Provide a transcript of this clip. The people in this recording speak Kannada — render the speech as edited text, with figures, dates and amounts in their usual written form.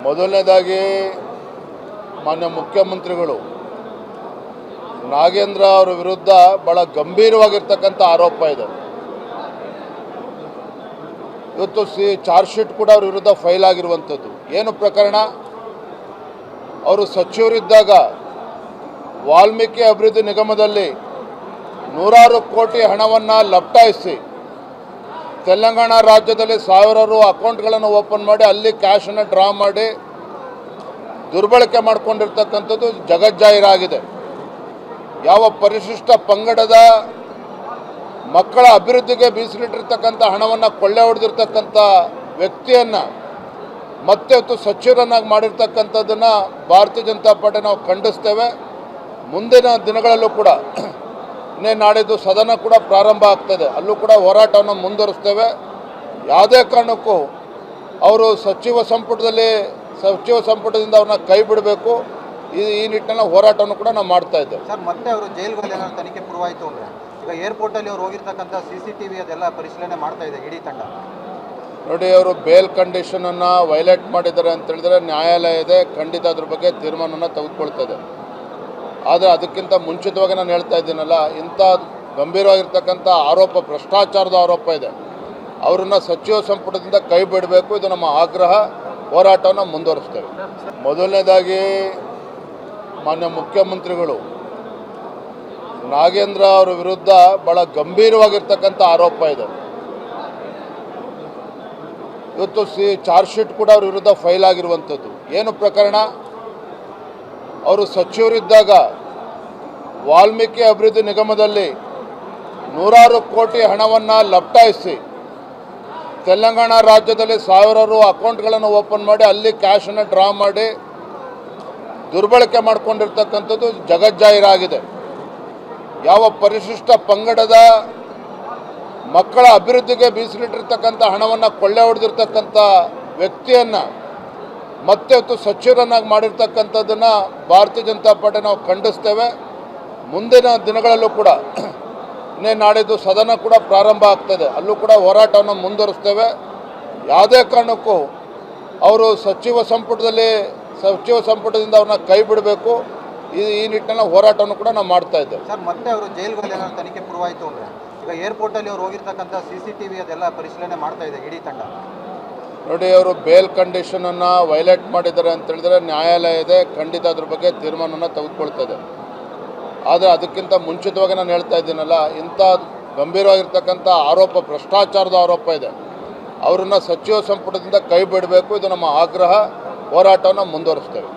ಮೊದಲನೇದಾಗಿ ಮಾನ್ಯ ಮುಖ್ಯಮಂತ್ರಿಗಳು ನಾಗೇಂದ್ರ ಅವರ ವಿರುದ್ಧ ಬಹಳ ಗಂಭೀರವಾಗಿರ್ತಕ್ಕಂಥ ಆರೋಪ ಇದೆ. ಇವತ್ತು ಚಾರ್ಜ್ ಶೀಟ್ ಕೂಡ ಅವರ ವಿರುದ್ಧ ಫೈಲ್ ಆಗಿರುವಂಥದ್ದು. ಏನು ಪ್ರಕರಣ? ಅವರು ಸಚಿವರಿದ್ದಾಗ ವಾಲ್ಮೀಕಿ ಅಭಿವೃದ್ಧಿ ನಿಗಮದಲ್ಲಿ ನೂರಾರು ಕೋಟಿ ಹಣವನ್ನು ಲಪಟಾಯಿಸಿ ತೆಲಂಗಾಣ ರಾಜ್ಯದಲ್ಲಿ ಸಾವಿರಾರು ಅಕೌಂಟ್ಗಳನ್ನು ಓಪನ್ ಮಾಡಿ ಅಲ್ಲಿ ಕ್ಯಾಶನ್ನು ಡ್ರಾ ಮಾಡಿ ದುರ್ಬಳಕೆ ಮಾಡಿಕೊಂಡಿರ್ತಕ್ಕಂಥದ್ದು ಜಗಜ್ಜಾಹೀರಾಗಿದೆ. ಯಾವ ಪರಿಶಿಷ್ಟ ಪಂಗಡದ ಮಕ್ಕಳ ಅಭಿವೃದ್ಧಿಗೆ ಮೀಸಲಿಟ್ಟಿರ್ತಕ್ಕಂಥ ಹಣವನ್ನು ಕೊಳ್ಳೆ ಹೊಡೆದಿರ್ತಕ್ಕಂಥ ವ್ಯಕ್ತಿಯನ್ನು ಮತ್ತೆ ಇವತ್ತು ಸಚಿವರನ್ನಾಗಿ ಮಾಡಿರ್ತಕ್ಕಂಥದ್ದನ್ನು ಭಾರತೀಯ ಜನತಾ ಪಾರ್ಟಿ ನಾವು ಖಂಡಿಸ್ತೇವೆ. ಮುಂದಿನ ದಿನಗಳಲ್ಲೂ ಕೂಡ ನಾಡಿದ್ದು ಸದನ ಕೂಡ ಪ್ರಾರಂಭ ಆಗ್ತದೆ, ಅಲ್ಲೂ ಕೂಡ ಹೋರಾಟವನ್ನು ಮುಂದುವರಿಸ್ತೇವೆ. ಯಾವುದೇ ಕಾರಣಕ್ಕೂ ಅವರು ಸಚಿವ ಸಂಪುಟದಿಂದ ಅವ್ರನ್ನ ಕೈ ಬಿಡಬೇಕು. ಈ ನಿಟ್ಟಿನಲ್ಲಿ ಹೋರಾಟವನ್ನು ಕೂಡ ನಾವು ಮಾಡ್ತಾ ಇದ್ದೇವೆ. ಸರ್, ಮತ್ತೆ ಅವರು ಜೈಲುಗಳಲ್ಲಿ ಏನಾದ್ರು ತನಿಖೆ ಪೂರ್ವಾಯಿತು ಅಂದರೆ ಈಗ ಏರ್ಪೋರ್ಟಲ್ಲಿ ಅವ್ರು ಹೋಗಿರ್ತಕ್ಕಂಥ CCTV ಅದೆಲ್ಲ ಪರಿಶೀಲನೆ ಮಾಡ್ತಾ ಇದೆ ಇಡೀ ತಂಡ. ನೋಡಿ, ಅವರು ಬೇಲ್ ಕಂಡೀಷನನ್ನು ವೈಲೇಟ್ ಮಾಡಿದ್ದಾರೆ ಅಂತ ಹೇಳಿದ್ರೆ ನ್ಯಾಯಾಲಯ ಇದೆ, ಖಂಡಿತ ಅದ್ರ ಬಗ್ಗೆ ತೀರ್ಮಾನವನ್ನು ತೆಗೆದುಕೊಳ್ತದೆ. ಆದರೆ ಅದಕ್ಕಿಂತ ಮುಂಚಿತವಾಗಿ ನಾನು ಹೇಳ್ತಾ ಇದ್ದೀನಲ್ಲ, ಇಂಥ ಗಂಭೀರವಾಗಿರ್ತಕ್ಕಂಥ ಆರೋಪ, ಭ್ರಷ್ಟಾಚಾರದ ಆರೋಪ ಇದೆ, ಅವರನ್ನು ಸಚಿವ ಸಂಪುಟದಿಂದ ಕೈ ಬಿಡಬೇಕು. ಇದು ನಮ್ಮ ಆಗ್ರಹ. ಹೋರಾಟವನ್ನು ಮುಂದುವರಿಸ್ತೇವೆ. ಮೊದಲನೇದಾಗಿ ಮಾನ್ಯ ಮುಖ್ಯಮಂತ್ರಿಗಳು ನಾಗೇಂದ್ರ ಅವರ ವಿರುದ್ಧ ಬಹಳ ಗಂಭೀರವಾಗಿರ್ತಕ್ಕಂಥ ಆರೋಪ ಇದೆ. ಇವತ್ತು ಚಾರ್ಜ್ ಶೀಟ್ ಕೂಡ ಅವರ ವಿರುದ್ಧ ಫೈಲ್ ಆಗಿರುವಂಥದ್ದು. ಏನು ಪ್ರಕರಣ? ಅವರು ಸಚಿವರಿದ್ದಾಗ ವಾಲ್ಮೀಕಿ ಅಭಿವೃದ್ಧಿ ನಿಗಮದಲ್ಲಿ ನೂರಾರು ಕೋಟಿ ಹಣವನ್ನು ಲಪಟಾಯಿಸಿ ತೆಲಂಗಾಣ ರಾಜ್ಯದಲ್ಲಿ ಸಾವಿರಾರು ಅಕೌಂಟ್ಗಳನ್ನು ಓಪನ್ ಮಾಡಿ ಅಲ್ಲಿ ಕ್ಯಾಶನ್ನು ಡ್ರಾ ಮಾಡಿ ದುರ್ಬಳಕೆ ಮಾಡಿಕೊಂಡಿರ್ತಕ್ಕಂಥದ್ದು ಜಗಜ್ಜಾಹೀರಾಗಿದೆ. ಯಾವ ಪರಿಶಿಷ್ಟ ಪಂಗಡದ ಮಕ್ಕಳ ಅಭಿವೃದ್ಧಿಗೆ ಮೀಸಲಿಟ್ಟಿರ್ತಕ್ಕಂಥ ಹಣವನ್ನು ಕೊಳ್ಳೆ ಹೊಡೆದಿರ್ತಕ್ಕಂಥ ವ್ಯಕ್ತಿಯನ್ನು ಮತ್ತೆ ಇವತ್ತು ಸಚಿವರನ್ನಾಗಿ ಮಾಡಿರ್ತಕ್ಕಂಥದ್ದನ್ನು ಭಾರತೀಯ ಜನತಾ ಪಾರ್ಟಿ ನಾವು ಖಂಡಿಸ್ತೇವೆ. ಮುಂದಿನ ದಿನಗಳಲ್ಲೂ ಕೂಡ ನಾಡಿದ್ದು ಸದನ ಕೂಡ ಪ್ರಾರಂಭ ಆಗ್ತದೆ, ಅಲ್ಲೂ ಕೂಡ ಹೋರಾಟವನ್ನು ಮುಂದುವರಿಸ್ತೇವೆ. ಯಾವುದೇ ಕಾರಣಕ್ಕೂ ಅವರು ಸಚಿವ ಸಂಪುಟದಿಂದ ಅವ್ರನ್ನ ಕೈ ಬಿಡಬೇಕು. ಈ ನಿಟ್ಟಿನಲ್ಲಿ ಹೋರಾಟವನ್ನು ಕೂಡ ನಾವು ಮಾಡ್ತಾ ಇದ್ದೇವೆ. ಸರ್, ಮತ್ತೆ ಅವರು ಜೈಲುಗಳಲ್ಲಿ ಏನಾದ್ರು ತನಿಖೆ ಪೂರ್ವಾಯಿತು ಅಂದರೆ ಈಗ ಏರ್ಪೋರ್ಟಲ್ಲಿ ಅವ್ರು ಹೋಗಿರ್ತಕ್ಕಂಥ CCTV ಅದೆಲ್ಲ ಪರಿಶೀಲನೆ ಮಾಡ್ತಾ ಇದೆ ಇಡೀ ತಂಡ. ನೋಡಿ, ಅವರು ಬೇಲ್ ಕಂಡೀಷನನ್ನು ವೈಲೇಟ್ ಮಾಡಿದ್ದಾರೆ ಅಂತ ಹೇಳಿದ್ರೆ ನ್ಯಾಯಾಲಯ ಇದೆ, ಖಂಡಿತ ಅದ್ರ ಬಗ್ಗೆ ತೀರ್ಮಾನವನ್ನು ತೆಗೆದುಕೊಳ್ತದೆ. ಆದರೆ ಅದಕ್ಕಿಂತ ಮುಂಚಿತವಾಗಿ ನಾನು ಹೇಳ್ತಾ ಇದ್ದೀನಲ್ಲ, ಇಂಥ ಗಂಭೀರವಾಗಿರ್ತಕ್ಕಂಥ ಆರೋಪ, ಭ್ರಷ್ಟಾಚಾರದ ಆರೋಪ ಇದೆ, ಅವರನ್ನು ಸಚಿವ ಸಂಪುಟದಿಂದ ಕೈ ಬಿಡಬೇಕು. ಇದು ನಮ್ಮ ಆಗ್ರಹ. ಹೋರಾಟವನ್ನು ಮುಂದುವರಿಸ್ತೇವೆ.